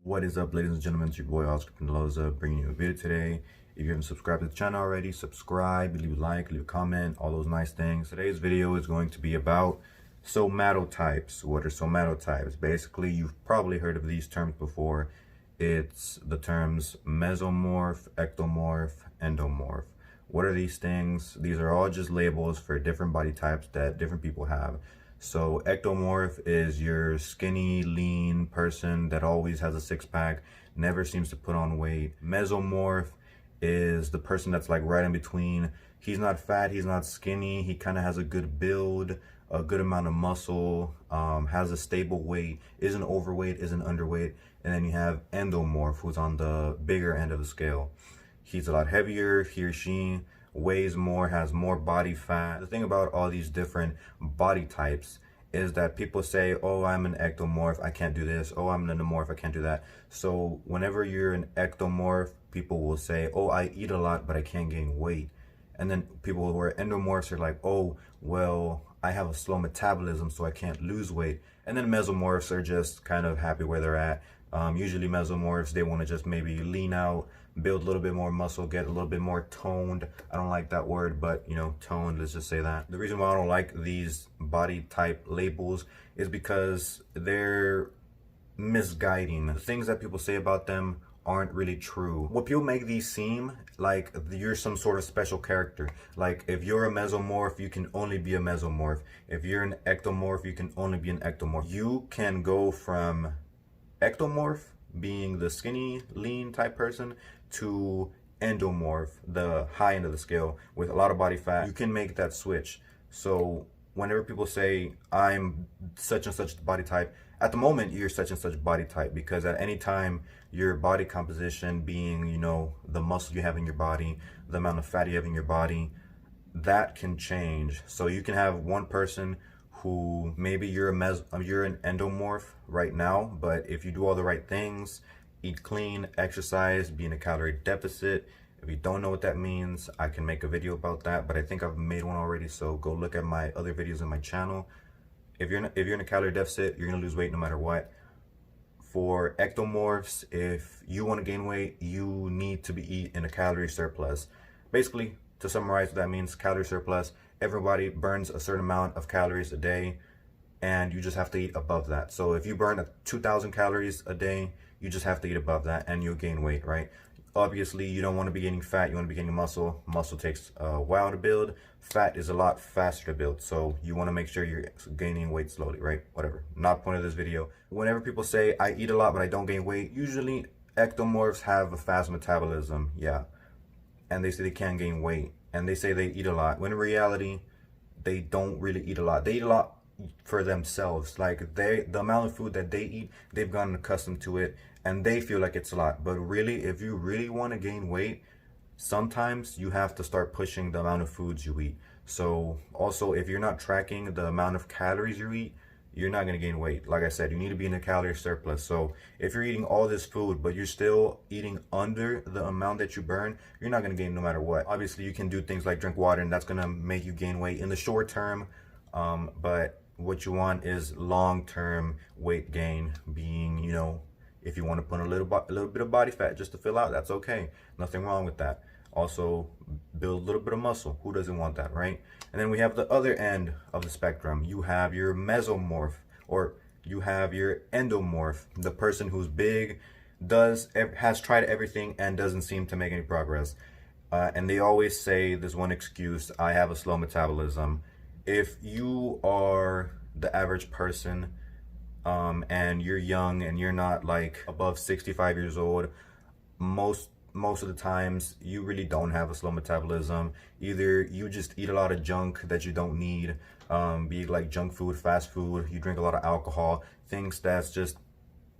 What is up, ladies and gentlemen? It's your boy Oscar Penaloza bringing you a video today. If you haven't subscribed to the channel already, subscribe, leave a like, leave a comment, all those nice things. Today's video is going to be about somatotypes. What are somatotypes? Basically, you've probably heard of these terms before. It's the terms mesomorph, ectomorph, endomorph. What are these things? These are all just labels for different body types that different people have. So ectomorph is your skinny, lean person that always has a six-pack, never seems to put on weight. Mesomorph is the person that's like right in between. He's not fat, he's not skinny, he kind of has a good build, a good amount of muscle, has a stable weight, isn't overweight, isn't underweight. And then you have endomorph, who's on the bigger end of the scale. He's a lot heavier, he or she weighs more, has more body fat. The thing about all these different body types is that people say, oh, I'm an ectomorph, I can't do this. Oh, I'm an endomorph, I can't do that. So whenever you're an ectomorph, people will say, oh, I eat a lot, but I can't gain weight. And then people who are endomorphs are like, oh, well, I have a slow metabolism, so I can't lose weight. And then mesomorphs are just kind of happy where they're at. Usually mesomorphs, they want to just maybe lean out, build a little bit more muscle, get a little bit more toned. I don't like that word, but you know, toned, let's just say that. The reason why I don't like these body type labels is because they're misguiding. The things that people say about them aren't really true. What people make these seem like you're some sort of special character. Like if you're a mesomorph, you can only be a mesomorph. If you're an ectomorph, you can only be an ectomorph. You can go from ectomorph, being the skinny, lean type person, to endomorph, the high end of the scale with a lot of body fat. You can make that switch. So whenever people say I'm such and such body type, at the moment you're such and such body type, because at any time your body composition, being, you know, the muscle you have in your body, the amount of fat you have in your body, that can change. So you can have one person who maybe you're an endomorph right now, but if you do all the right things, eat clean, exercise, be in a calorie deficit. If you don't know what that means, I can make a video about that, but I think I've made one already, so go look at my other videos on my channel. If you're in a calorie deficit, you're gonna lose weight no matter what. For ectomorphs, if you want to gain weight, you need to be in a calorie surplus. Basically, to summarize what that means, calorie surplus, everybody burns a certain amount of calories a day, and you just have to eat above that. So if you burn 2,000 calories a day, you just have to eat above that and you'll gain weight, right? Obviously, you don't want to be gaining fat, you want to be gaining muscle. Muscle takes a while to build. Fat is a lot faster to build. So you want to make sure you're gaining weight slowly, right? Whatever, not point of this video. Whenever people say I eat a lot but I don't gain weight, usually ectomorphs have a fast metabolism, yeah. And they say they can't gain weight. And they say they eat a lot, when in reality, they don't really eat a lot. They eat a lot for themselves. Like the amount of food that they eat, they've gotten accustomed to it and they feel like it's a lot. But really, if you really want to gain weight, sometimes you have to start pushing the amount of foods you eat. So also, if you're not tracking the amount of calories you eat, you're not going to gain weight. Like I said, you need to be in a calorie surplus. So if you're eating all this food, but you're still eating under the amount that you burn, you're not going to gain no matter what. Obviously, you can do things like drink water, and that's going to make you gain weight in the short term. But what you want is long-term weight gain, being, you know, if you want to put a little bit of body fat just to fill out, that's okay. Nothing wrong with that. Also, build a little bit of muscle. Who doesn't want that, right? And then we have the other end of the spectrum. You have your mesomorph, or you have your endomorph, the person who's big, has tried everything and doesn't seem to make any progress. And they always say this one excuse: I have a slow metabolism. If you are the average person, and you're young and you're not like above 65 years old, most of the times you really don't have a slow metabolism. Either you just eat a lot of junk that you don't need, be it like junk food, fast food, you drink a lot of alcohol, things that's just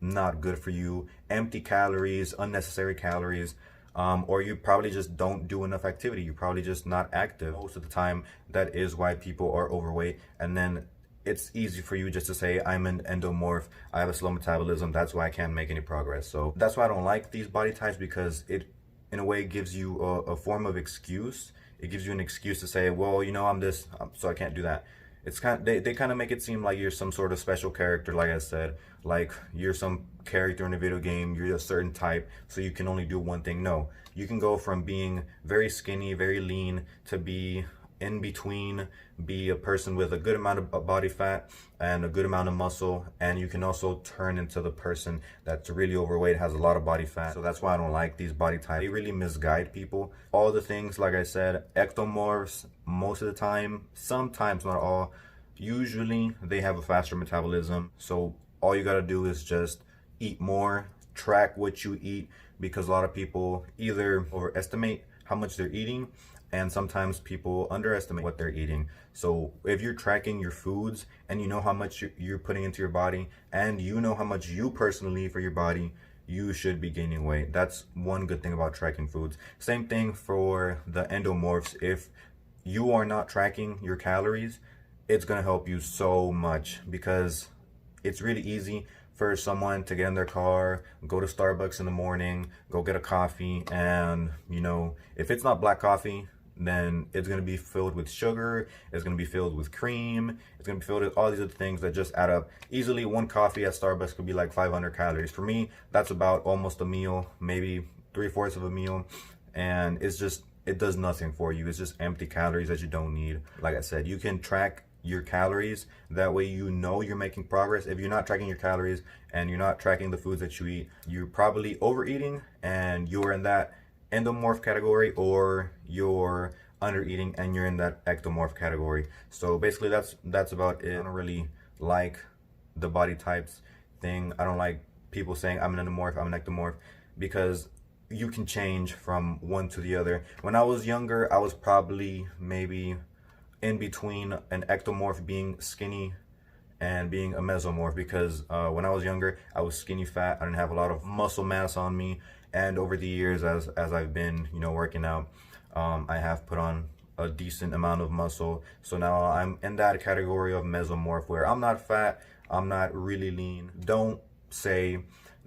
not good for you, empty calories, unnecessary calories, or you probably just don't do enough activity. You're probably just not active. Most of the time, that is why people are overweight. And then it's easy for you just to say, I'm an endomorph, I have a slow metabolism, that's why I can't make any progress. So that's why I don't like these body types, because it, in a way, gives you a form of excuse. It gives you an excuse to say, well, you know, I'm this, so I can't do that. it's they kind of make it seem like you're some sort of special character, like I said, like you're some character in a video game, you're a certain type, so you can only do one thing. No, you can go from being very skinny, very lean, to be in between, be a person with a good amount of body fat and a good amount of muscle, and you can also turn into the person that's really overweight, has a lot of body fat. So that's why I don't like these body types. They really misguide people. All the things, like I said, ectomorphs, most of the time, sometimes not all, usually they have a faster metabolism. So all you gotta do is just eat more, track what you eat, because a lot of people either overestimate how much they're eating, and sometimes people underestimate what they're eating. So if you're tracking your foods and you know how much you're putting into your body, and you know how much you personally need for your body, you should be gaining weight. That's one good thing about tracking foods. Same thing for the endomorphs. If you are not tracking your calories, it's gonna help you so much, because it's really easy for someone to get in their car, go to Starbucks in the morning, go get a coffee, and you know, if it's not black coffee, then it's going to be filled with sugar, it's going to be filled with cream, it's going to be filled with all these other things that just add up. Easily one coffee at Starbucks could be like 500 calories. For me, that's about almost a meal, maybe 3/4 of a meal, and it's just, it does nothing for you. It's just empty calories that you don't need. Like I said, you can track your calories, that way you know you're making progress. If you're not tracking your calories and you're not tracking the foods that you eat, you're probably overeating and you're in that endomorph category, or you're under eating and you're in that ectomorph category. So basically that's about it. I don't really like the body types thing. I don't like people saying I'm an endomorph, I'm an ectomorph, because you can change from one to the other. When I was younger, I was probably maybe in between an ectomorph, being skinny, and being a mesomorph, because when I was younger, I was skinny fat. I didn't have a lot of muscle mass on me, and over the years, as I've been, you know, working out, I have put on a decent amount of muscle. So now I'm in that category of mesomorph, where I'm not fat, I'm not really lean. Don't say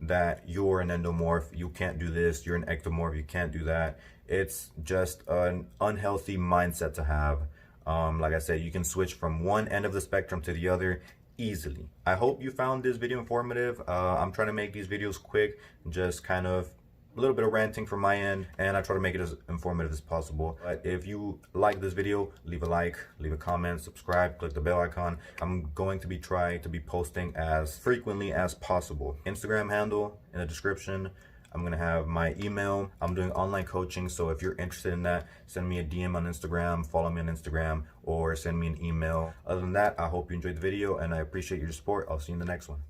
that you're an endomorph, you can't do this, you're an ectomorph, you can't do that. It's just an unhealthy mindset to have. Like I said, you can switch from one end of the spectrum to the other easily. I hope you found this video informative. I'm trying to make these videos quick, just kind of a little bit of ranting from my end, and I try to make it as informative as possible. But if you like this video, leave a like, leave a comment, subscribe, click the bell icon. I'm going to be trying to be posting as frequently as possible. Instagram handle in the description. I'm gonna have my email. I'm doing online coaching, so if you're interested in that, send me a DM on Instagram, follow me on Instagram, or send me an email. Other than that, I hope you enjoyed the video and I appreciate your support. I'll see you in the next one.